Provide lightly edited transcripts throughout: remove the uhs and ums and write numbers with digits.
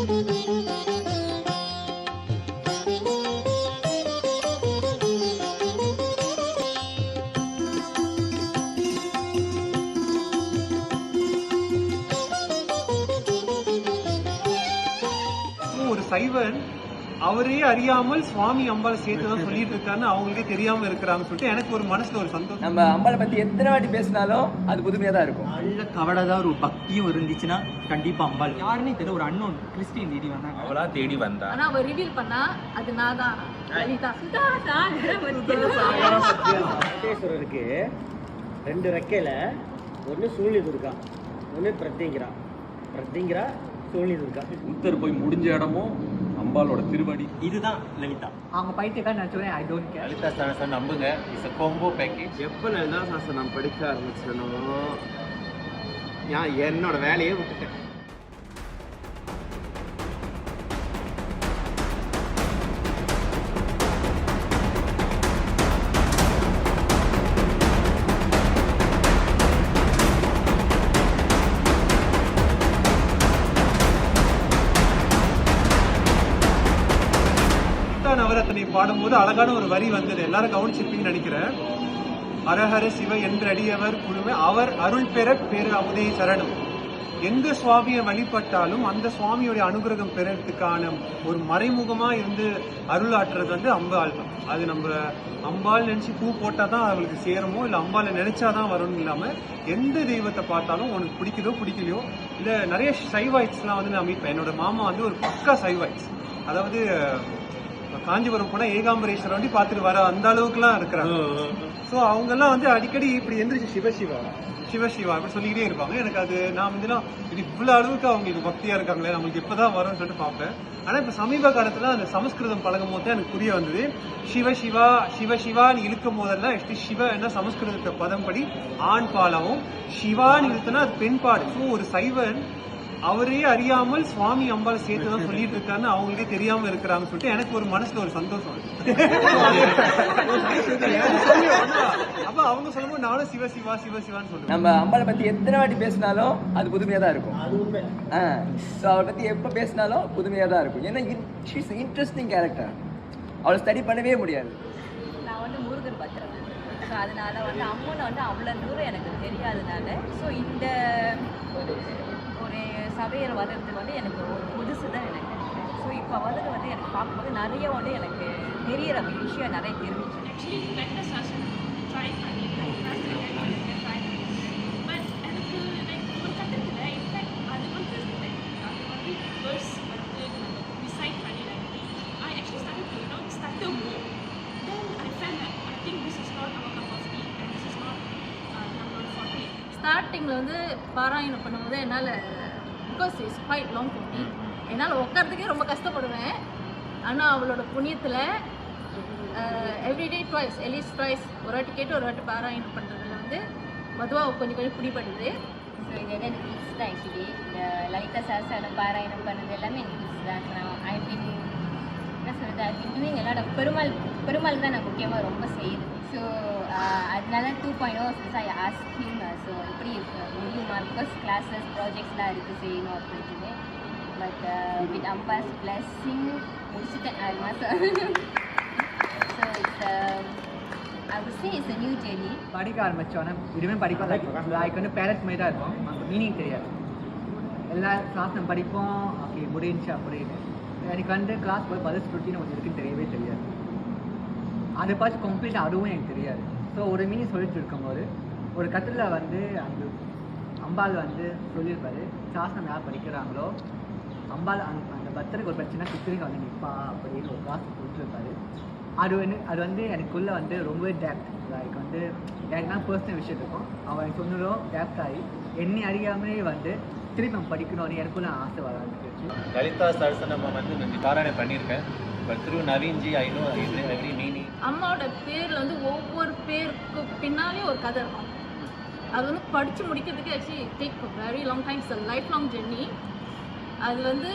ஒரு சைவன் அவரே அறியாமல் சுவாமி அம்பாள் சேர்த்துதான் சொல்லிட்டு இருக்காருன்னு அவங்களுக்கே தெரியாம இருக்கிறாங்கன்னு சொல்லிட்டு எனக்கு ஒரு மனசுல ஒரு சந்தோஷம். நம்ம அம்பாளை பத்தி எத்தனை வாட்டி பேசினாலும் அது புதுமையா தான் இருக்கும். நல்ல கவடதா ஒரு பக்தியும் இருந்துச்சுன்னா கண்டிப்பா அம்பாள் யாருன்னே தெரியல, ஒரு அன்னோன் கிறிஸ்டின் தேடி வந்தாங்க, அவளா தேடி வந்தா. ஆனா அவ ரிவீல் பண்ணா அது நான் தான் லலிதா. வெங்கடேஸ்வரருக்கு 2 ரெக்கையில ஒன்று சூழ்நி துர்கா, ஒன்று பிரத்திங்கிரா சூழ்நி துர்கா. உத்தர் போய் முடிஞ்ச இடமும் அம்பாளோட திருவடி. இதுதான் லலிதா. அவங்க பைத்தியக்காரன் நினைச்சோன்னே ஐ டோன்ட் கேர். லலிதா சாஸ்திரம் நம்புங்க, இட்ஸ் a combo package. எப்போ லலிதா சாஸ்திரம் நான் படிக்க ஆரம்பிச்சேனோ என்னோட வேலையே விட்டுட்டேன். நவரத்தனை பாடும்போது அழகான ஒரு வரி வந்தது, எல்லாரும் கவனிச்சிருப்பீங்கன்னு நினைக்கிறேன். அரஹர சிவ என்றடியவர் குழுமை அவர் அருள் பெற பேரு அமுதே சரணம். எந்த சுவாமியை வழிபட்டாலும் அந்த சுவாமியோட அனுகிரகம் பெறறதுக்கான ஒரு மறைமுகமா இருந்து அருளாற்றுறது வந்து அம்பாள் தான். அது நம்ம அம்பாள் நினைச்சு பூ போட்டா தான் அவளுக்கு சேருமோ, இல்ல அம்பாளை நினைச்சாதான் வரணும் இல்லாம எந்த தெய்வத்தை பார்த்தாலும் உனக்கு பிடிக்குதோ பிடிக்கலையோ. இல்ல நிறைய சைவாய்ட்ஸ் எல்லாம் வந்து நான் மீட்பேன். என்னோட மாமா வந்து ஒரு பக்கா சைவாய்ட்ஸ், அதாவது காஞ்சிபுரம் போனா ஏகாம்பரேஸ்வரர் வண்டி பார்த்துட்டு வர அந்த அளவுக்குலாம் இருக்கிறாங்க. ஸோ அவங்க எல்லாம் வந்து அடிக்கடி இப்படி எந்திரிச்சு சிவசிவா அப்படி சொல்லிக்கிட்டே இருப்பாங்க. எனக்கு அது நான் வந்து இது இவ்வளவு அளவுக்கு அவங்களுக்கு பக்தியா இருக்காங்களே, நம்மளுக்கு எப்பதான் வரும்னு சொல்லிட்டு பார்ப்பேன். ஆனா இப்ப சமீப காலத்துல அந்த சமஸ்கிருதம் பழகும் போது எனக்கு புரிய வந்தது, சிவசிவான்னு இழுக்கும் போதெல்லாம் சிவ என்ன சமஸ்கிருதத்தை பதம் படி ஆண் பாலாவும், சிவான்னு இழுத்தனா அது பெண் பாடு. ஸோ ஒரு சைவன் அவரே அறியாமல் சுவாமி அம்பாள் சேர்த்துதான் சொல்லிட்டு இருக்காருன்னு அவங்களுக்கே தெரியாம இருக்கிறாங்கன்னு சொல்லிட்டு எனக்கு ஒரு மனசுல ஒரு சந்தோஷம். அப்ப அவங்க சொல்லும்போது நானும் சிவசிவான்னு சொல்லுவேன். நம்ம அம்பாளை பத்தி எத்தனை வாட்டி பேசினாலும் அது புதுமையா தான் இருக்கும். அது உண்மை. ஸோ அவளை பத்தி எப்ப பேசினாலும் புதுமையா தான் இருக்கும். ஏன்னா ஷீஸ் இன்ட்ரெஸ்டிங் கேரக்டர். அவளை ஸ்டடி பண்ணவே முடியாது. நான் வந்து முருகன் பத்திரம், ஸோ அதனால வந்து அம்மனை வந்து அவ்வளோ தூரம் எனக்கு தெரியாதனால, ஸோ இந்த ஒரு சபையர் வர்றதுக்கு வந்து எனக்கு ஒரு புதுசு தான் எனக்கு. ஸோ இப்போ வந்து எனக்கு பார்க்கும்போது நிறைய வந்து எனக்கு தெரியற விஷயம் நிறைய தெரிஞ்சிச்சு. ஸ்டார்டிங்கில் வந்து பாராயணம் பண்ணும்போது என்னால், because it's quite long for me, என்னால் உட்காரத்துக்கே ரொம்ப கஷ்டப்படுவேன். ஆனால் அவளோட புண்ணியத்தில் எவ்ரிடே ட்வைஸ், அட்லீஸ்ட் ட்வைஸ், ஒரு வாட்டி கேட்டு ஒரு வாட்டி பாராயணம் பண்ணுறதுல வந்து மதுவாக கொஞ்சம் பிடிப்படுது. ஸோ இது வந்து எனக்கு கிட்ஸ் தான். ஆக்சுவலி இந்த லலிதா சாஸ்திரம் பாராயணம் பண்ணது எல்லாமே எனக்கு கிட்ஸ் தான். நான் ஐபின் என்ன சொல்கிறது, ஐபின் டூயிங் எல்லாம் பெருமாள் தான் நான் முக்கியமாக ரொம்ப செய்யுது. ஸோ அதனால 2.0 ஐ ஆஸ்க் ஹிம், ஸோ எப்படி முடியுமா, பிகாஸ் கிளாஸஸ் ப்ராஜெக்ட்ஸ்லாம் இருக்குது செய்யணும் அப்படின்ட்டு. பட் வித் அம்பாஸ் பிளஸ்ஸிங் முடிச்சுட்டேன் 6 மாதம். So I would say it's a new journey. படிக்க ஆரம்பித்தோன்னே இதுவுமே படிப்போம், லைக் வந்து பேரட் மாதிரி தான் இருக்கும், நமக்கு மீனிங் தெரியாது. எல்லா கிளாஸ் நம்ம படிப்போம், அப்படி முடிஞ்சு அப்படின்னு. எனக்கு வந்து கிளாஸ் போய் பதில் ரொட்டீன் ஒன்று இருக்குன்னு தெரியவே தெரியாது. அதை பார்த்து கம்ப்ளீட்டாக அதுவும் எனக்கு தெரியாது. ஸோ ஒரு மீனிங் சொல்லிட்டு இருக்கும்போது ஒரு கத்தில் வந்து அந்த அம்பாள் வந்து சொல்லியிருப்பாரு, சாஸ்திரம் யார் படிக்கிறாங்களோ அம்பாள் அந்த பக்தருக்கு ஒரு பிரச்சனை சித்திரிக்க வந்து நிற்பா அப்படின்னு ஒரு கிளாஸ் கொடுத்துருப்பாரு. அது வந்து எனக்குள்ளே வந்து ரொம்பவே டேப்ட், லைக் வந்து எனக்குனா பர்சனல் விஷயம் இருக்கும். அவன் சொன்னதும் டேப்ட் ஆகி என்னை அறியாமலே வந்து திருப்பி நம்ம படிக்கணும்னு எனக்குள்ள ஆசை வர ஆரம்பிச்சிருச்சு. லலிதா சரஸ்வரம் வந்து பாராயணம் பண்ணியிருக்கேன். But through Naveenji I know every meaning. அம்மாவோட பேரில் வந்து ஒவ்வொரு பேருக்கு பின்னாலே ஒரு கதை இருக்கும். அது வந்து படித்து முடிக்கிறதுக்கு actually take very long time, it's life long journey. அது வந்து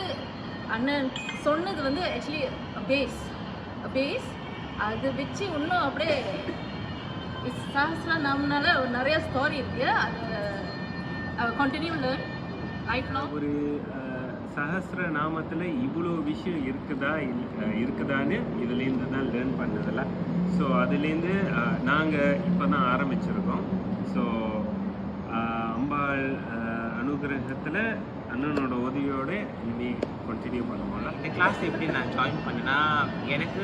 அண்ணன் சொன்னது வந்து ஆக்சுவலி பேஸ் அது வச்சு இன்னும் அப்படியே சஹஸ்ரநாமனால நிறைய ஸ்டோரி இருக்குது. அது கண்டினியூ லேர்ன் லைஃப் லாங். ஒரு சஹஸ்ர நாமத்தில் இவ்வளோ விஷயம் இருக்குதான்னு இதுலேருந்து தான் லேர்ன் பண்ணதில்ல. ஸோ அதுலேருந்து நாங்கள் இப்போ தான் ஆரம்பிச்சிருக்கோம். ஸோ அம்பாள் அனுகிரகத்தில் அண்ணனோட உதவியோடு இனி கண்டினியூ பண்ணுவோம்ல. இந்த கிளாஸ் எப்படி நான் ஜாயின் பண்ணேன்னா, எனக்கு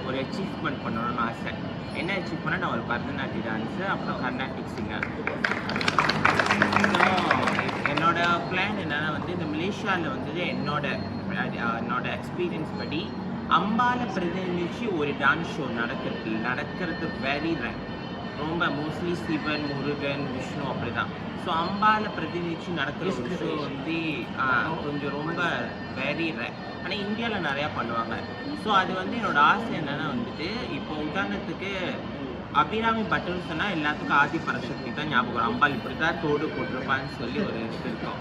ஒரு அச்சீவ்மெண்ட் பண்ணணும்னு ஆசை. என்ன அச்சீவ் பண்ணால் நான் ஒரு பரதநாட்டிய டான்ஸு, அப்புறம் கர்நாடிக் சிங்கர். என்னோட பிளான் என்னன்னா வந்து இந்த மலேசியாவில் வந்து என்னோட எக்ஸ்பீரியன்ஸ் படி அம்பாலை பிரதிநிதிச்சு ஒரு டான்ஸ் ஷோ நடக்கிறது வெரி ரேர். ரொம்ப மோஸ்ட்லி சிவன், முருகன், விஷ்ணு அப்படி தான். ஸோ அம்பாலை பிரதிநிதிச்சு நடக்கிற ஒரு ஷோ வந்து கொஞ்சம் ரொம்ப வெரி ரேர். ஆனால் இந்தியாவில் நிறையா பண்ணுவாங்க. ஸோ அது வந்து என்னோட ஆசை என்னென்னா வந்துட்டு, இப்போ உதாரணத்துக்கு அபிராமி பட்டுன்னு சொன்னால் எல்லாத்துக்கும் ஆதி பராசக்தி தான் ஞாபகம். அம்பாள் இப்படி தான் தோடு போட்டிருப்பான்னு சொல்லி ஒரு விஷயம் இருக்கும்.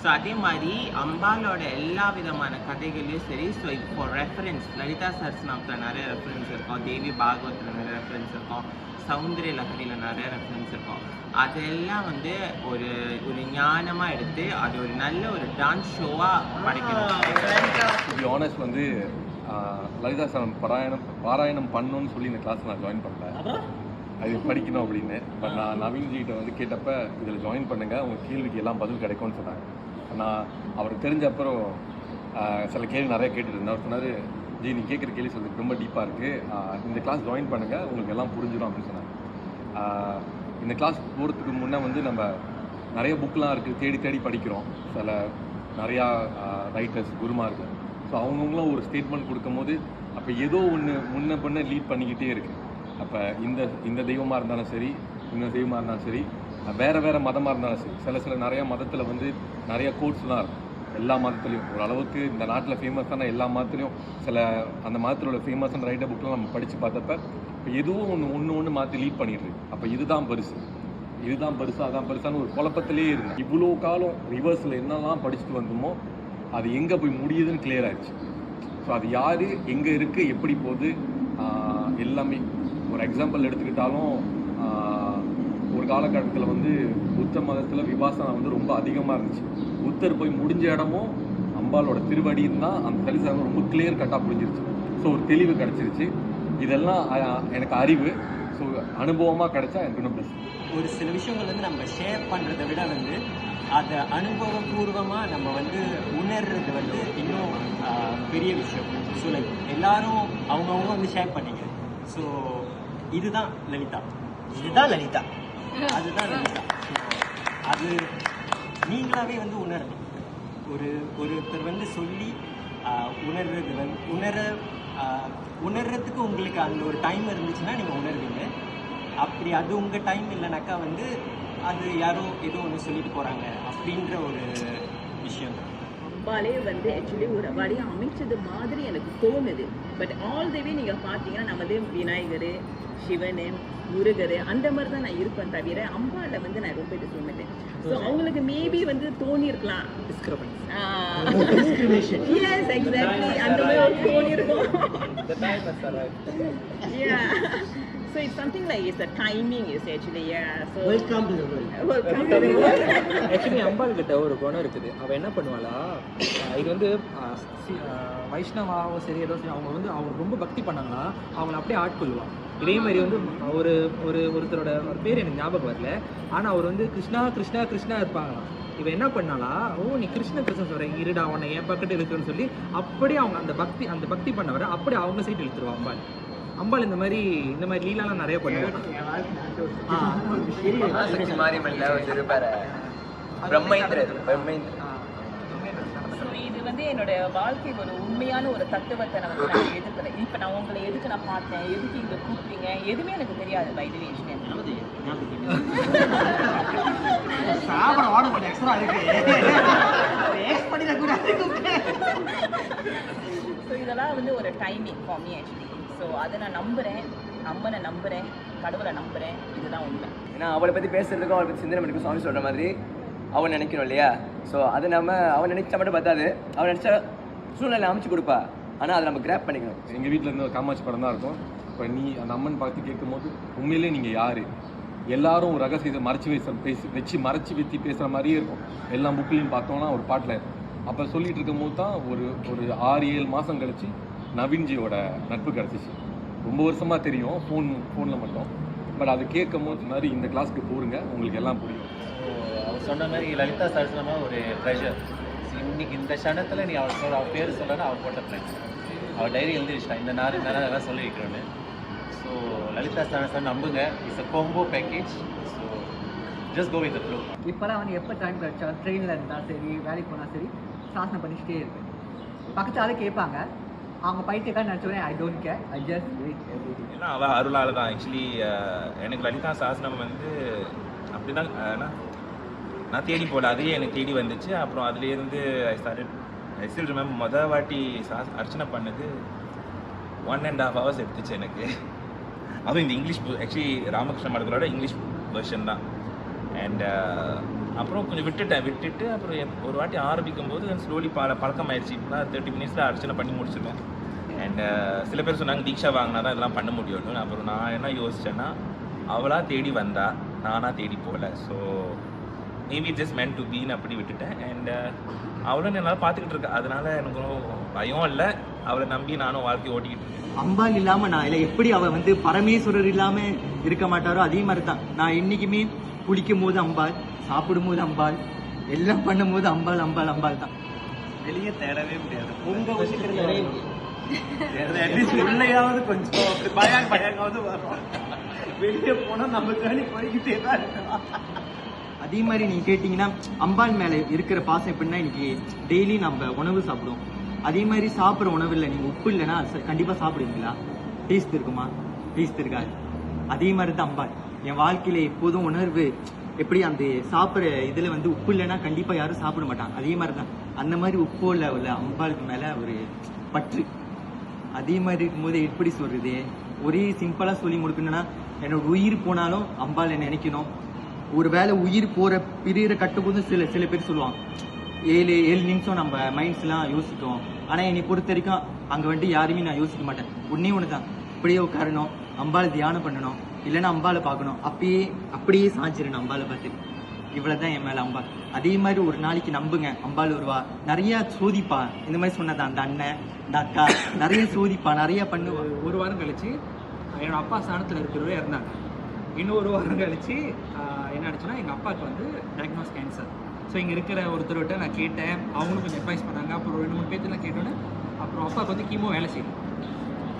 ஸோ அதே மாதிரி அம்பாலோட எல்லா விதமான கதைகளையும் சரி. ஸோ இப்போ ரெஃபரன்ஸ் லலிதா சஹஸ்ரநாமத்தில் நிறைய ரெஃபரன்ஸ் இருக்கும், தேவி பாகவத்தில் நிறைய ரெஃபரன்ஸ் இருக்கும், சௌந்தரிய லஹரியில் நிறைய ரெஃபரன்ஸ் இருக்கும். அதெல்லாம் வந்து ஒரு ஞானமாக எடுத்து அது ஒரு நல்ல ஒரு டான்ஸ் ஷோவாக படைக்கணும். ஆனஸ்ட் வந்து லலிதா சஹஸ்ரநாமம் பாராயணம் பண்ணணும்னு சொல்லி இந்த கிளாஸ் நான் ஜாயின் பண்ணல, அது படிக்கணும் அப்படின்னு. பட் நான் நவீன்ஜிகிட்ட வந்து கேட்டப்போ இதில் ஜாயின் பண்ணுங்கள், உங்கள் கேள்விக்கு எல்லாம் பதில் கிடைக்கும்னு சொன்னாங்க. நான் அவருக்கு தெரிஞ்ச அப்புறம் சில கேள்வி நிறைய கேட்டுருந்தேன். அவர் சொன்னார், ஜி நீ கேட்குற கேள்வி சொல்றதுக்கு ரொம்ப டீப்பாக இருக்குது, இந்த கிளாஸ் ஜாயின் பண்ணுங்கள், உங்களுக்கு எல்லாம் புரிஞ்சிடும் அப்படின்னு சொன்னாங்க. இந்த கிளாஸ் போகிறதுக்கு முன்னே வந்து நம்ம நிறைய புக்கெலாம் இருக்குது, தேடி படிக்கிறோம். நிறையா ரைட்டர்ஸ் குருமார்கள். ஸோ அவங்கவுங்களும் ஒரு ஸ்டேட்மெண்ட் கொடுக்கும் போது அப்போ ஏதோ ஒன்று முன்ன லீட் பண்ணிக்கிட்டே இருக்குது. அப்போ இந்த தெய்வமாக இருந்தாலும் சரி, இன்னொரு தெய்வமாக இருந்தாலும் சரி, வேறு மதமாக இருந்தாலும் சரி, சில நிறையா மதத்தில் வந்து நிறைய கோட்ஸ்லாம் இருக்கும். எல்லா மதத்துலேயும் ஓரளவுக்கு இந்த நாட்டில் ஃபேமஸான எல்லா மதத்துலேயும் அந்த மதத்தில் உள்ள ஃபேமஸான ரைட்டர் புக்கெலாம் நம்ம படித்து பார்த்தப்ப இப்போ எதுவும் ஒன்று மாற்றி லீட் பண்ணிடுது. அப்போ இதுதான் பெருசு, அதான் பெருசான ஒரு குழப்பத்திலே இருந்தேன். இவ்வளோ காலம் ரிவர்ஸில் என்னெல்லாம் படிச்சுட்டு வந்தோமோ அது எங்கே போய் முடியுதுன்னு கிளியர் ஆயிடுச்சு. ஸோ அது யார், எங்கே இருக்குது, எப்படி போகுது, எல்லாமே. ஒரு எக்ஸாம்பிள் எடுத்துக்கிட்டாலும் ஒரு காலகட்டத்தில் வந்து புத்த மதத்தில் விபாசனா வந்து ரொம்ப அதிகமாக இருந்துச்சு. புத்தர் போய் முடிஞ்ச இடமும் அம்பாலோட திருவடின்னு தான் அந்த தலிசாங்க ரொம்ப கிளியர் கட்டாக புரிஞ்சிருச்சு. ஸோ ஒரு தெளிவு கிடச்சிருச்சு. இதெல்லாம் எனக்கு அறிவு. ஸோ அனுபவமாக கிடைச்சா எனக்கு இன்னும் ப்ளஸ். ஒரு சில விஷயங்கள் வந்து நம்ம ஷேர் பண்ணுறதை விட வந்து அதை அனுபவபூர்வமாக நம்ம வந்து உணர்றது வந்து இன்னும் பெரிய விஷயம். ஸோ லைக் எல்லாரும் அவங்கவுங்க வந்து ஷேர் பண்ணிங்க. ஸோ இதுதான் லலிதா, அதுதான் லலிதா. அது நீங்களாவே வந்து உணரணும். ஒருத்தர் வந்து சொல்லி உணர்றதுக்கு உங்களுக்கு அந்த ஒரு டைம் இருந்துச்சுன்னா நீங்கள் உணர்வீங்க. அப்படி அது உங்கள் டைம் இல்லைனாக்கா வந்து அது யாரோ ஏதோ ஒன்று சொல்லிட்டு போகிறாங்க அப்படின்ற ஒரு விஷயம் தான். அம்பாலே வந்து ஆக்சுவலி ஒரு வழியை அமைச்சது மாதிரி எனக்கு தோணுது. பட் ஆல் த வே நீங்கள் பார்த்தீங்கன்னா நம்ம விநாயகர், சிவன், முருகர் அந்த மாதிரி தான் நான் இருப்பேன். தவிர அம்பாவில் வந்து நான் ரொம்ப இது சொல்ல மாட்டேன். ஸோ அவங்களுக்கு மேபி வந்து தோணியிருக்கலாம், எஸ் எக்ஸாக்ட்லி அந்த மாதிரி தோணியிருக்கும். So it's something like it's a timing is actually so welcome to the world. Actually Ambal கிட்ட ஒரு குணம் இருக்குது. அவள் என்ன பண்ணுவாளா, இது வந்து வைஷ்ணவாவோ சரி ஏதோ சரி, அவங்க ரொம்ப பக்தி பண்ணாங்கன்னா அவங்கள அப்படியே ஆட்கொள்வாள். இதே மாதிரி வந்து ஒருத்தரோட ஒரு பேர் எனக்கு ஞாபகம் வரல, ஆனால் அவர் வந்து கிருஷ்ணா கிருஷ்ணா கிருஷ்ணா இருப்பாங்களாம். இவன் என்ன பண்ணாலா, நீ கிருஷ்ண சொல்ற, இருடா அவனை என் பக்கத்து இருக்குன்னு சொல்லி அப்படியே அவங்க அந்த பக்தி பண்ணவரை அப்படியே அவங்க சைட் இழுத்துருவா அம்பாள். இந்த மாதிரி லீலாலாம் நிறைய பண்ணுவாங்க. இது வந்து என்னோட வாழ்க்கை ஒரு உண்மையான ஒரு தத்துவத்தை நான் எதுக்குறேன். இப்போ நான் உங்களை எதுக்கு நான் பார்த்தேன், எதுக்கு இங்கே கூப்பிட்டீங்க, எதுவுமே எனக்கு தெரியாது. பை தி வே ஸோ இதெல்லாம் வந்து ஒரு timing for me actually. So அதை நான் நம்புகிறேன், கடவுளை நம்புகிறேன். இதுதான் உண்மை. ஏன்னா அவளை பற்றி பேசுறதுக்கும் அவளை பற்றி சிந்தனை பண்ணிக்கும் சுவாமி சொல்கிற மாதிரி அவன் நினைக்கணும் இல்லையா? ஸோ அது அவன் நினைச்சா மட்டும் பார்த்தாது, அவன் நினச்சா சூழ்நிலை அமைச்சு கொடுப்பா. ஆனால் அதை நம்ம கிராப் பண்ணிக்கணும். எங்கள் வீட்டில் இருந்து ஒரு காமாட்சி படம் தான் இருக்கும். இப்போ நீ அந்த அம்மன் பார்த்து கேட்கும் போது உண்மையிலே நீங்கள் யார், எல்லாரும் ஒரு ரகசியத்தை மறைச்சி வச்சு பேசுகிற மாதிரியே இருக்கும். எல்லா புக்லையும் பார்த்தோம்னா ஒரு பாட்டில் அப்போ சொல்லிட்டு இருக்கும் போது தான் ஒரு 6-7 மாதம் கழிச்சு நவீன்ஜியோட நட்பு கிடச்சிச்சு. ரொம்ப வருஷமாக தெரியும் ஃபோனில் மட்டும். பட் அது கேட்கும் போது மாதிரி இந்த கிளாஸ்க்கு போருங்க, உங்களுக்கு எல்லாம் புரியும். ஸோ அவர் சொன்ன மாதிரி லலிதா சரஸ்வரமா ஒரு ட்ரெஷர். இன்னைக்கு இந்த க்ஷணத்தில் நீ அவள் பேர் சொல்லனா அவள் போட்ட பிளான். அவள் டைரி எழுதிருச்சா இந்த நாள் எல்லாம் சொல்லி வைக்கிறோன்னு. ஸோ லலிதா சரஸ்வரன் நம்புங்க, it's a combo package. So just go with the flow. இப்போலாம் வந்து எப்போ டைம் கிடைச்சா ட்ரெயினில் இருந்தால் சரி, வேலைக்கு போனால் சரி, சாசனம் பண்ணிக்கிட்டே இருக்கு. பக்கத்து ஆளே கேட்பாங்க, அவங்க பைத்தியக்காரன்னு நினச்சோடனே I don't care, I just wait everyday. ஏன்னா அவள் அருளால் தான் ஆக்சுவலி எனக்கு லலிதா சாசனம் வந்து அப்படி தான் நான் தேடி போகல, அதுவே எனக்கு தேடி வந்துச்சு. அப்புறம் அதுலேருந்து ஐ ஸ்டில் ரிமெம்பர் மொதல் வாட்டி அர்ச்சனை பண்ணது 1.5 hours எடுத்துச்சு எனக்கு. அதுவும் இந்த இங்கிலீஷ் ஆக்சுவலி ராமகிருஷ்ண மடங்களோட இங்கிலீஷ் வெர்ஷன் தான். அண்ட் அப்புறம் கொஞ்சம் விட்டுட்டு அப்புறம் ஒரு வாட்டி ஆரம்பிக்கும் போது ஸ்லோலி பழக்கம் ஆயிடுச்சு. இப்போலாம் 30 minutes அர்ச்சனை பண்ணி முடிச்சிருவேன். அண்ட் சில பேர் சொன்னாங்க தீட்சா வாங்கினா தான் இதெல்லாம் பண்ண முடியும்னு. அப்புறம் நான் என்ன யோசிச்சேன்னா, அவளாக தேடி வந்தா, நானாக தேடி போகல. So maybe just meant to பீன்னு அப்படி விட்டுட்டேன். அண்ட் அவளும் என்னால் பார்த்துக்கிட்டு இருக்கேன், அதனால எனக்கு ஒன்றும் பயம் இல்லை. அவளை நம்பி நானும் வாழ்க்கை ஓட்டிக்கிட்டு இருக்கேன். அம்பாள் இல்லாமல் நான் இல்லை, எப்படி அவள் வந்து பரமேஸ்வரர் இல்லாமல் இருக்க மாட்டாரோ அதே மாதிரி தான் நான் என்றைக்குமே குளிக்கும் போது அம்பாள், சாப்பிடும் போது அம்பாள், எல்லாம் பண்ணும் போது அம்பாள் அம்பாள் அம்பாள் தான். வெளியே தேடவே முடியாது. உங்க விஷயத்துல உள்ளேயாவது கொஞ்சம் பயாங்காவது வரும். வெளியே போனால் நம்ம தேடி போய்கிட்டே தான் இருக்கலாம். அதே மாதிரி நீங்கள் கேட்டிங்கன்னா அம்பாள் மேலே இருக்கிற பாசம் எப்படின்னா, இன்னைக்கு டெய்லி நம்ம உணவு சாப்பிடுவோம். அதே மாதிரி சாப்பிட்ற உணவில் நீங்கள் உப்பு இல்லைன்னா கண்டிப்பாக சாப்பிடுவீங்களா? டேஸ்ட் இருக்குமா? டேஸ்ட் இருக்காது. அதே மாதிரி தான் அம்பாள். என் வாழ்க்கையில் எப்போதும் உணர்வு எப்படி அந்த சாப்பிட்ற இதில் வந்து உப்பு இல்லைன்னா கண்டிப்பாக யாரும் சாப்பிட மாட்டாங்க. அதே மாதிரி தான் அந்த மாதிரி உப்பு உள்ள அம்பாளுக்கு மேலே ஒரு பற்று. அதே மாதிரி இருக்கும்போது எப்படி சொல்கிறது, ஒரே சிம்பிளாக சொல்லி முடிக்கணும்னா, என்னோட உயிர் போனாலும் அம்பாள் என்னை நினைக்கணும். ஒரு வேளை உயிர் போகிற பிரிகிற கட்டும்போது சில பேர் சொல்லுவாங்க 7 நிமிஷம் நம்ம மைண்ட்ஸ்லாம் யோசிக்கும். ஆனால் என்னை பொறுத்த வரைக்கும் அங்கே வந்துட்டு யாருமே நான் யோசிக்க மாட்டேன். ஒன்று தான், இப்படியே உட்காரணும், அம்பாளை தியானம் பண்ணணும், இல்லைன்னா அம்பாளை பார்க்கணும், அப்படியே சாஞ்சிடணும் அம்பாளை பார்த்து. இவ்வளோதான் என் மேலே அம்பாள். அதே மாதிரி ஒரு நாளைக்கு நம்புங்க, அம்பாள் வருவா. நிறையா சோதிப்பா. இந்த மாதிரி சொன்னதான் அந்த அண்ணன் இந்த அக்கா நிறைய சோதிப்பா, நிறையா பண்ணுவா. ஒரு வாரம் கழிச்சு என்னோட அப்பா ஸ்தானத்தில் இருக்கிறவரே இருந்தாங்க. இன்னும் ஒரு வாரம் கழிச்சு என்ன ஆச்சுன்னா, எங்கள் அப்பாவுக்கு வந்து டயக்னோஸ் கேன்சர். ஸோ இங்கே இருக்கிற ஒருத்தர்கிட்ட நான் கேட்டேன், அவங்களும் கொஞ்சம் அட்வைஸ் பண்ணாங்க. அப்புறம் 2-3 பேர்த்துலாம் கேட்டோன்னே அப்புறம் அப்பாவுக்கு வந்து கீமோ வேலை செய்யும்.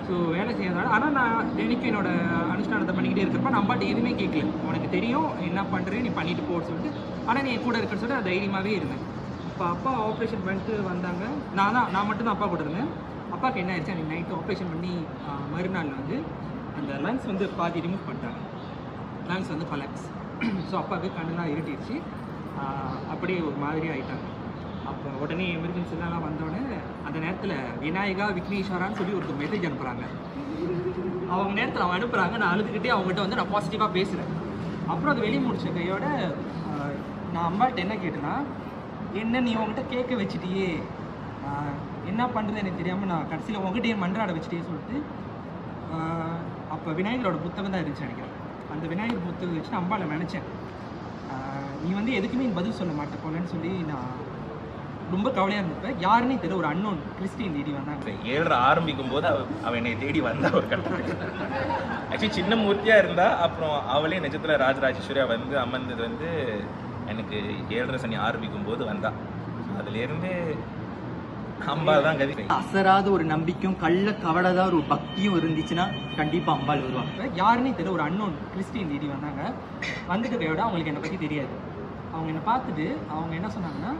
ஸோ வேலை செய்யறதுனால, ஆனால் நான் தினைக்கும் என்னோட அனுஷ்டானத்தை பண்ணிக்கிட்டே இருக்கிறப்ப நான் அப்பாட்ட எதுவுமே கேட்கல. உனக்கு தெரியும் என்ன பண்ணுறேன், நீ பண்ணிட்டு போன்னு சொல்லிட்டு, ஆனால் நீ கூட இருக்கிற சொல்லிட்டு தைரியமாகவே இருந்தேன். இப்போ அப்பா ஆப்ரேஷன் பண்ணிட்டு வந்தாங்க. நான் மட்டும்தான் அப்பா கூட இருந்தேன். அப்பாவுக்கு என்ன ஆயிடுச்சு, அன்றைக்கி நைட்டு ஆப்ரேஷன் பண்ணி மறுநாள் வந்து அந்த லங்ஸ் வந்து பாதி ரிமூவ் பண்ணிட்டாங்க. லங்ஸ் வந்து கொலாப்ஸ். ஸோ அப்பாவுக்கு கண்ணெலாம் இருட்டிடுச்சு, அப்படியே ஒரு மாதிரி ஆகிட்டாங்க. அப்போ உடனே எமர்ஜென்சிலாம் வந்தோடனே அந்த நேரத்தில் விநாயகா விக்னேஸ்வரான்னு சொல்லி ஒரு மெசேஜ் அனுப்புகிறாங்க. அவங்க நேரத்தில் அவங்க அனுப்புகிறாங்க, நான் அழுதுகிட்டே அவங்ககிட்ட வந்து நான் பாசிட்டிவாக பேசுகிறேன். அப்புறம் அது வெளியே முடிச்ச கையோட நான் அம்மாட்ட என்ன கேட்டேன்னா, என்ன நீ உங்ககிட்ட கேட்க வச்சுட்டியே, என்ன பண்ணுறது எனக்கு தெரியாமல் நான் கடைசியில் உங்ககிட்டயே மன்றாட வச்சுட்டே சொல்லிட்டு, அப்போ விநாயகரோட புத்தகம் தான் இருந்துச்சு நினைக்கிறேன். அந்த விநாயகர் புத்தகம் வச்சு நான் அம்பாவில் நினச்சேன், நீ வந்து எதுக்குமே பதில் சொல்ல மாட்டேன் போலன்னு சொல்லி நான் ரொம்ப கவலையாக இருந்தப்ப யாருன்னே தெரியல ஒரு அன்னோன் கிறிஸ்டின் தேடி வந்தாங்க. 7:30 ஆரம்பிக்கும் போது அவன் என்னை தேடி வந்தா ஒரு கட்டத்துக்கு. ஆக்சுவலி சின்ன மூர்த்தியாக இருந்தா, அப்புறம் அவளே நிஜத்தில் ராஜராஜேஸ்வரியா வந்து அமர்ந்தது வந்து எனக்கு 7:30 சனி ஆரம்பிக்கும் போது வந்தா. அதுலேருந்து அம்பாள் தான் கதி. அசராத ஒரு நம்பிக்கையும் கள்ள கவடாத ஒரு பக்தியும் இருந்துச்சுன்னா கண்டிப்பாக அம்பாள் வருவாங்க. யாருன்னே தெரியல ஒரு அன்னோன் கிறிஸ்டின் தேடி வந்தாங்க. வந்துட்டு விட அவங்களுக்கு என்னை பற்றி தெரியாது. அவங்க என்னை பார்த்துட்டு அவங்க என்ன சொன்னாங்கன்னா,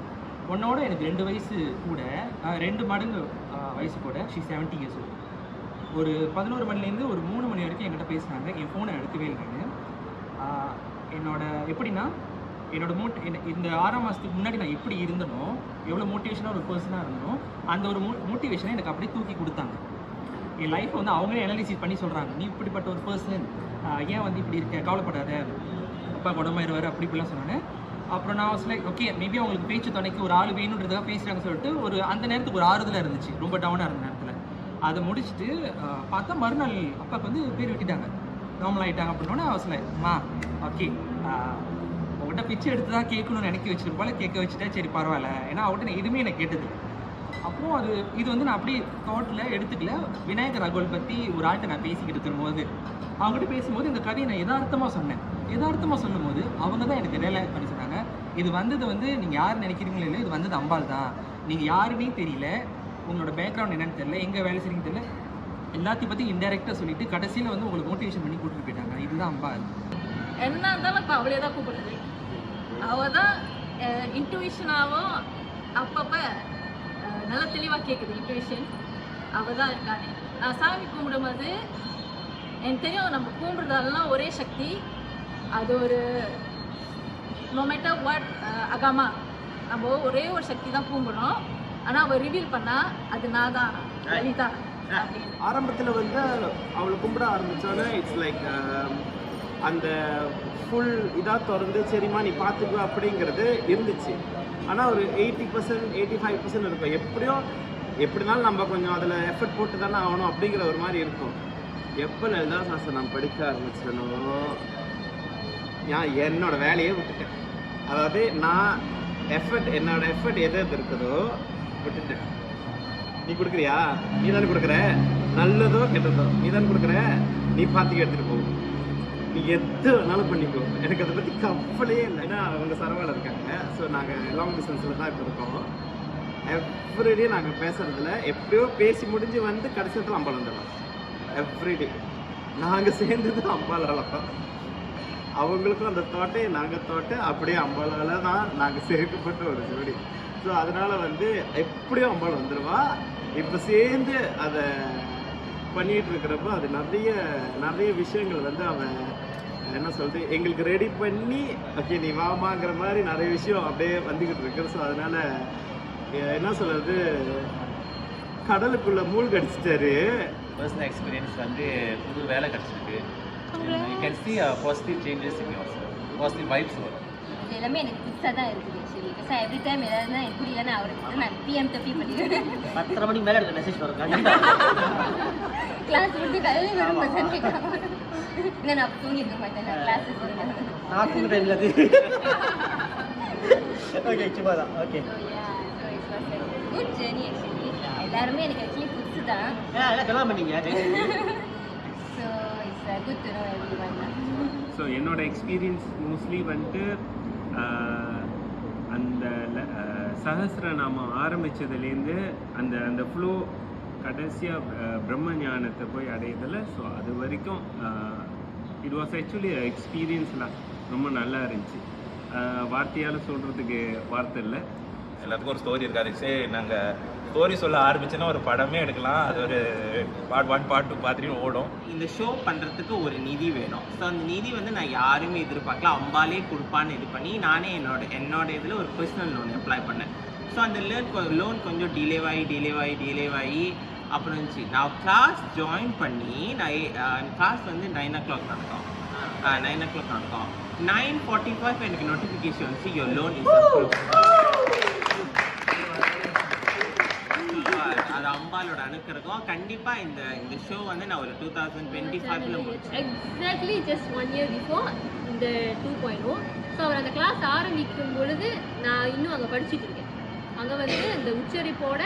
உன்னோட எனக்கு 2 வயசு கூட, 2 மடங்கு வயசு கூட, ஷீ 70 years old. ஒரு 11 மணிலேருந்து ஒரு 3 மணி வரைக்கும் என்கிட்ட பேசினாங்க. என் ஃபோனை எடுக்கவே இல்லைங்க. என்னோட எப்படின்னா, என்னோட இந்த 6ஆம் மாதத்துக்கு முன்னாடி நான் எப்படி இருந்தனோ, எவ்வளோ மோட்டிவேஷனாக ஒரு பர்சனாக இருந்தனோ, அந்த ஒரு மோட்டிவேஷனை எனக்கு அப்படியே தூக்கி கொடுத்தாங்க. என் லைஃப்பை வந்து அவங்களே அனலைசிஸ் பண்ணி சொல்கிறாங்க, நீ இப்படிப்பட்ட ஒரு பர்சன், ஏன் வந்து இப்படி இருக்க, கவலைப்படாத, அப்பா குணமாயிருவார், அப்படி இப்படிலாம் சொன்னாங்க. அப்புறம் நான் வாஸ் லைக் ஓகே, மேபி அவங்களுக்கு பேச்சு துணைக்கு ஒரு ஆள் வேணுன்றதுக்காக பேசுகிறாங்கன்னு சொல்லிட்டு ஒரு அந்த நேரத்துக்கு ஒரு ஆறுதலாக இருந்துச்சு, ரொம்ப டவுனாக இருந்த நேரத்தில். அதை முடிச்சுட்டு பார்த்தா மறுநாள் அப்பாவுக்கு வந்து பேர் விட்டுட்டாங்க. நார்மல் ஆகிட்டாங்க அப்படின்னோடனே அவசியம் லைக்மா ஓகே உங்கள்கிட்ட பிச்சை எடுத்து தான் கேட்கணும்னு நினைக்க வச்சுட்டு போல கேட்க வச்சுட்டேன், சரி பரவாயில்ல. ஏன்னா அவர்கிட்ட எதுவுமே எனக்கு கேட்டது. அப்புறம் இது வந்து நான் அப்படியே தாட்டில் எடுத்துக்கல. விநாயகர் ராகவல் பற்றி ஒரு ஆள்கிட்ட நான் பேசிக்கிட்டு இருக்கும்போது அவங்ககிட்ட பேசும்போது இந்த கதையை நான் யதார்த்தமாக சொன்னேன். யதார்த்தமாக சொல்லும்போது அவங்க தான் எனக்கு ரியலைஸ் பண்ணி சொன்னாங்க, இது வந்தது வந்து நீங்கள் யார் நினைக்கிறீங்களோ இல்லை, இது வந்தது அம்பாள் தான். நீங்கள் யாருன்னே தெரியல, உங்களோட பேக்ரவுண்ட் என்னன்னு தெரியல, எங்கே வேலை செய்றீங்கன்னு தெரியல, எல்லாத்தையும் பற்றி இன்டெரக்டாக சொல்லிட்டு கடைசியில் வந்து உங்களுக்கு மோட்டிவேஷன் பண்ணி கூட்டிட்டு போயிட்டாங்க. இதுதான் அம்பாள். என்ன இருந்தாலும் இப்போ அவளே தான் கூப்பிடுறது. அவள் தான் இன்ட்யூஷனாகவும் அப்பப்போ நல்லா தெளிவாக கேட்குது. இன்ட்யூஷன் அவள் தான் இருக்கானே. நான் சாமி கும்பிடும்போது எனக்கு தெரியும், நம்ம கும்பிடுறதெல்லாம் ஒரே சக்தி. அது ஒரு நோ மேட்டர் வாட் அகாமா, நம்ம ஒரே ஒரு சக்தி தான் கும்பிடணும். ஆனால் அவள் ரிவீல் பண்ணால் அது நான் தான் லலிதா. ஆரம்பத்தில் வந்து அவளை கும்பிட ஆரம்பித்தோன்னே இட்ஸ் லைக் அந்த ஃபுல் இதாக திறந்து சரிம்மா நீ பார்த்துக்கோ அப்படிங்கிறது இருந்துச்சு. ஆனால் ஒரு 80% 85% இருக்கும். எப்படினாலும் நம்ம கொஞ்சம் அதில் எஃபர்ட் போட்டு தானே ஆகணும் அப்படிங்கிற ஒரு மாதிரி இருக்கும். எப்போ லலிதா சாஸ்திரம் படிக்க ஆரம்பிச்சனோ நான் என்னோட வேலையே விட்டுட்டேன். அதாவது நான் என்னோட எஃபர்ட் எது இருக்குதோ விட்டுட்டேன். நீ கொடுக்குறியா, நீ தானே கொடுக்குற, நல்லதோ கெட்டதோ நீ தானே கொடுக்குற, நீ பார்த்துக்க எடுத்துகிட்டு போ, நீ எது வேணாலும் பண்ணிக்கோ, எனக்கு அதை பற்றி கவலையே இல்லை. ஏன்னா அவங்க சரவாவில் இருக்காங்க. ஸோ நாங்கள் லாங் டிஸ்டன்ஸில் தான் இப்போ இருக்கோம். எவ்ரிடே நாங்கள் பேசுகிறதுல எப்படியோ பேசி முடிஞ்சு வந்து கடைசியத்தில் அம்பாள் வந்துடலாம். எவ்ரிடே நாங்கள் சேர்ந்தது அம்பாளால் தான். அவங்களுக்கும் அந்த தோட்டை நாங்கள் தோட்டை அப்படியே அம்பாளால் தான் நாங்கள் சேர்க்கப்பட்ட ஒரு ஜோடி. ஸோ அதனால் வந்து எப்படியும் அம்பாள் வந்துடுவா. இப்போ சேர்ந்து அதை பண்ணிகிட்டு இருக்கிறப்போ அது நிறைய விஷயங்கள் வந்து அவன் என்ன சொல்றது எங்களுக்கு ரெடி பண்ணி ஓகே நீ வாமாங்கிற மாதிரி நிறைய விஷயம் அப்படியே வந்துக்கிட்டு இருக்கு. ஸோ அதனால என்ன சொல்றது, கடலுக்குள்ள மூழ்கடிச்சிட்டாரு. பர்சனல் எக்ஸ்பீரியன்ஸ் வந்து புது வேலை கிடச்சிருக்கு. You can see positive changes in yourself, positive vibes வரும். இது எல்லாமே எனக்கு புதுசாக தான் இருக்குது ஆக்சுவலி. பிகாஸ் எவ்ரி டைம் ஏதாவது தான் எப்படி இல்லைன்னா அவருக்கு நான் பிஎம் தப்பி பண்ணிடுவேன். 10:30 மணிக்கு மேலே எடுக்க மெசேஜ் வரும் கிளாஸ் முடிஞ்சு கல்வி வரும் பசங்க கேட்காம இல்லை நான் தூங்கிருக்க மாட்டேன். கிளாஸஸ் நான் தூங்க டைமில் அது ஓகே சும்மா தான் ஓகே. Good journey actually. எல்லாருமே எனக்கு ஆக்சுவலி புதுசு தான். எல்லாம் கல்யாணம் பண்ணீங்க. So it's good to know everyone. So என்னோட எக்ஸ்பீரியன்ஸ் மோஸ்ட்லி வந்துட்டு அந்த சஹஸ்ரநாமம் ஆரம்பித்ததுலேருந்து அந்த ஃப்ளோ கடைசியாக பிரம்ம ஞானத்தை போய் அடையதில். ஸோ அது வரைக்கும் இட் வாஸ் ஆக்சுவலி எக்ஸ்பீரியன்ஸ்லாம் ரொம்ப நல்லா இருந்துச்சு. வார்த்தையால் சொல்கிறதுக்கு வார்த்தை இல்லை. எல்லாத்துக்கும் ஒரு ஸ்டோரி இருக்காது. சரி நாங்கள் ஸ்டோரி சொல்ல ஆரம்பிச்சோன்னா ஒரு படமே எடுக்கலாம். அது ஒரு பார்ட் 1 பார்ட் 2 பார்ட் 3 ஓடும். இந்த ஷோ பண்ணுறதுக்கு ஒரு நிதி வேணும். ஸோ அந்த நிதி வந்து நான் யாருமே எதிர்பார்க்கல, அம்பாலே கொடுப்பான்னு இது பண்ணி நானே என்னோட இதில் ஒரு பர்சனல் லோன் அப்ளை பண்ணேன். ஸோ அந்த லோன் கொஞ்சம் டிலேவாகி அப்புறம் இருந்துச்சு. நான் கிளாஸ் ஜாயின் பண்ணி கிளாஸ் வந்து 9 o'clock நடக்கும். 9:45 எனக்கு நோட்டிஃபிகேஷன் வந்துச்சு, யுவர் லோன் இஸ் அப்ரூவ்ட். அது அம்பாலோட அனுக்கிறதும் கண்டிப்பாக இந்த ஷோ வந்து நான் ஒரு 2025 முடிச்சேன். எக்ஸாக்ட்லி ஜஸ்ட் 1 year பிஃபோர் இந்த 2.0. ஸோ அவர் அந்த கிளாஸ் ஆரம்பிக்கும் பொழுது நான் இன்னும் அங்கே படிச்சுட்டு இருக்கேன். அங்கே வந்து இந்த உச்சரிப்போட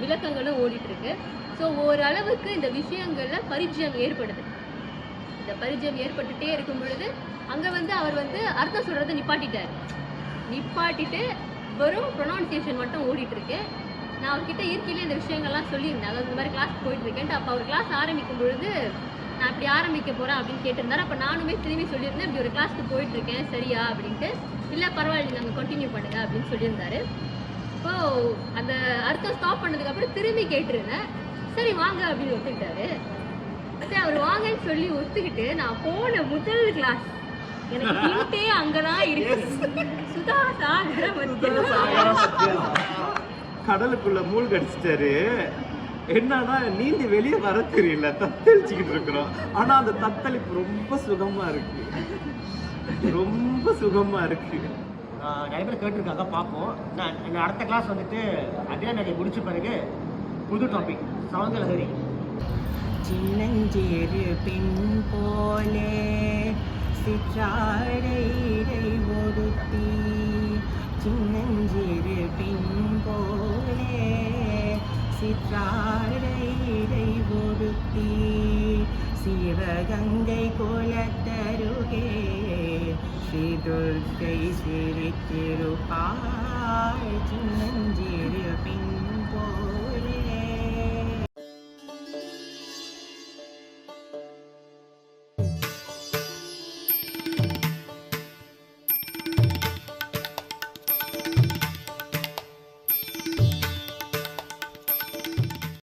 விளக்கங்களும் ஓடிட்டுருக்கு. ஸோ ஓரளவுக்கு இந்த விஷயங்களில் பரிச்சயம் ஏற்படுது. இந்த பரிச்சயம் ஏற்பட்டுகிட்டே இருக்கும் பொழுது அங்கே வந்து அவர் வந்து அர்த்தம் சொல்கிறத நிப்பாட்டிட்டு வெறும் ப்ரொனவுன்சியேஷன் மட்டும் ஓடிட்டுருக்கு. நான் அவர்கிட்ட இயற்கையிலே இந்த விஷயங்கள்லாம் சொல்லியிருந்தேன். அதாவது இந்த மாதிரி கிளாஸ் போயிட்டுருக்கேன்ட்டு. அப்போ அவர் கிளாஸ் ஆரம்பிக்கும் பொழுது நான் இப்படி ஆரம்பிக்க போகிறேன் அப்படின்னு கேட்டிருந்தாரு. அப்போ நானுமே திரும்பி சொல்லியிருந்தேன், இப்படி ஒரு கிளாஸ்க்கு போயிட்டுருக்கேன் சரியா அப்படின்ட்டு. இல்லை பரவாயில்ல நாங்கள் கண்டினியூ பண்ணுங்க அப்படின்னு சொல்லியிருந்தாரு. இப்போது அந்த அர்த்தம் ஸ்டாப் பண்ணதுக்கப்புறம் திரும்பி கேட்டிருந்தேன். சரி வாங்க அப்படின்னு ஒத்துக்கிட்டாரு. சரி அவர் வாங்கன்னு சொல்லி ஒத்துக்கிட்டு நான் போன முதல் கிளாஸ் எனக்கு ஹிண்டே அங்கதான் இருக்கு. சுதா சாகர கடலுக்குள்ள மூழ்கடிச்சிட்டாரு. என்னன்னா நீந்தி வெளியே வர தெரியல, தத்தளிச்சுக்கிட்டு இருக்கிறோம். ஆனா அந்த தத்தளிப்பு ரொம்ப சுகமா இருக்கு. நிறைய பேர் கேட்டிருக்காங்க, பார்ப்போம். நான் அடுத்த கிளாஸ் வந்துட்டு அதே நகை முடிச்ச பிறகு புது டாபிக் சவுந்தரஹரி. சின்னஞ்சிறு பெண் போலே சிற்றாடை ஒடுத்தி சின்னஞ்சிறு பெண் போலே சிற்றாடை ஒடுத்தி சிவகங்கை குலத்தருகே ஸ்ரீ துர்க்கை சிரித்திருப்பாள் சின்னஞ்சிறு பெண்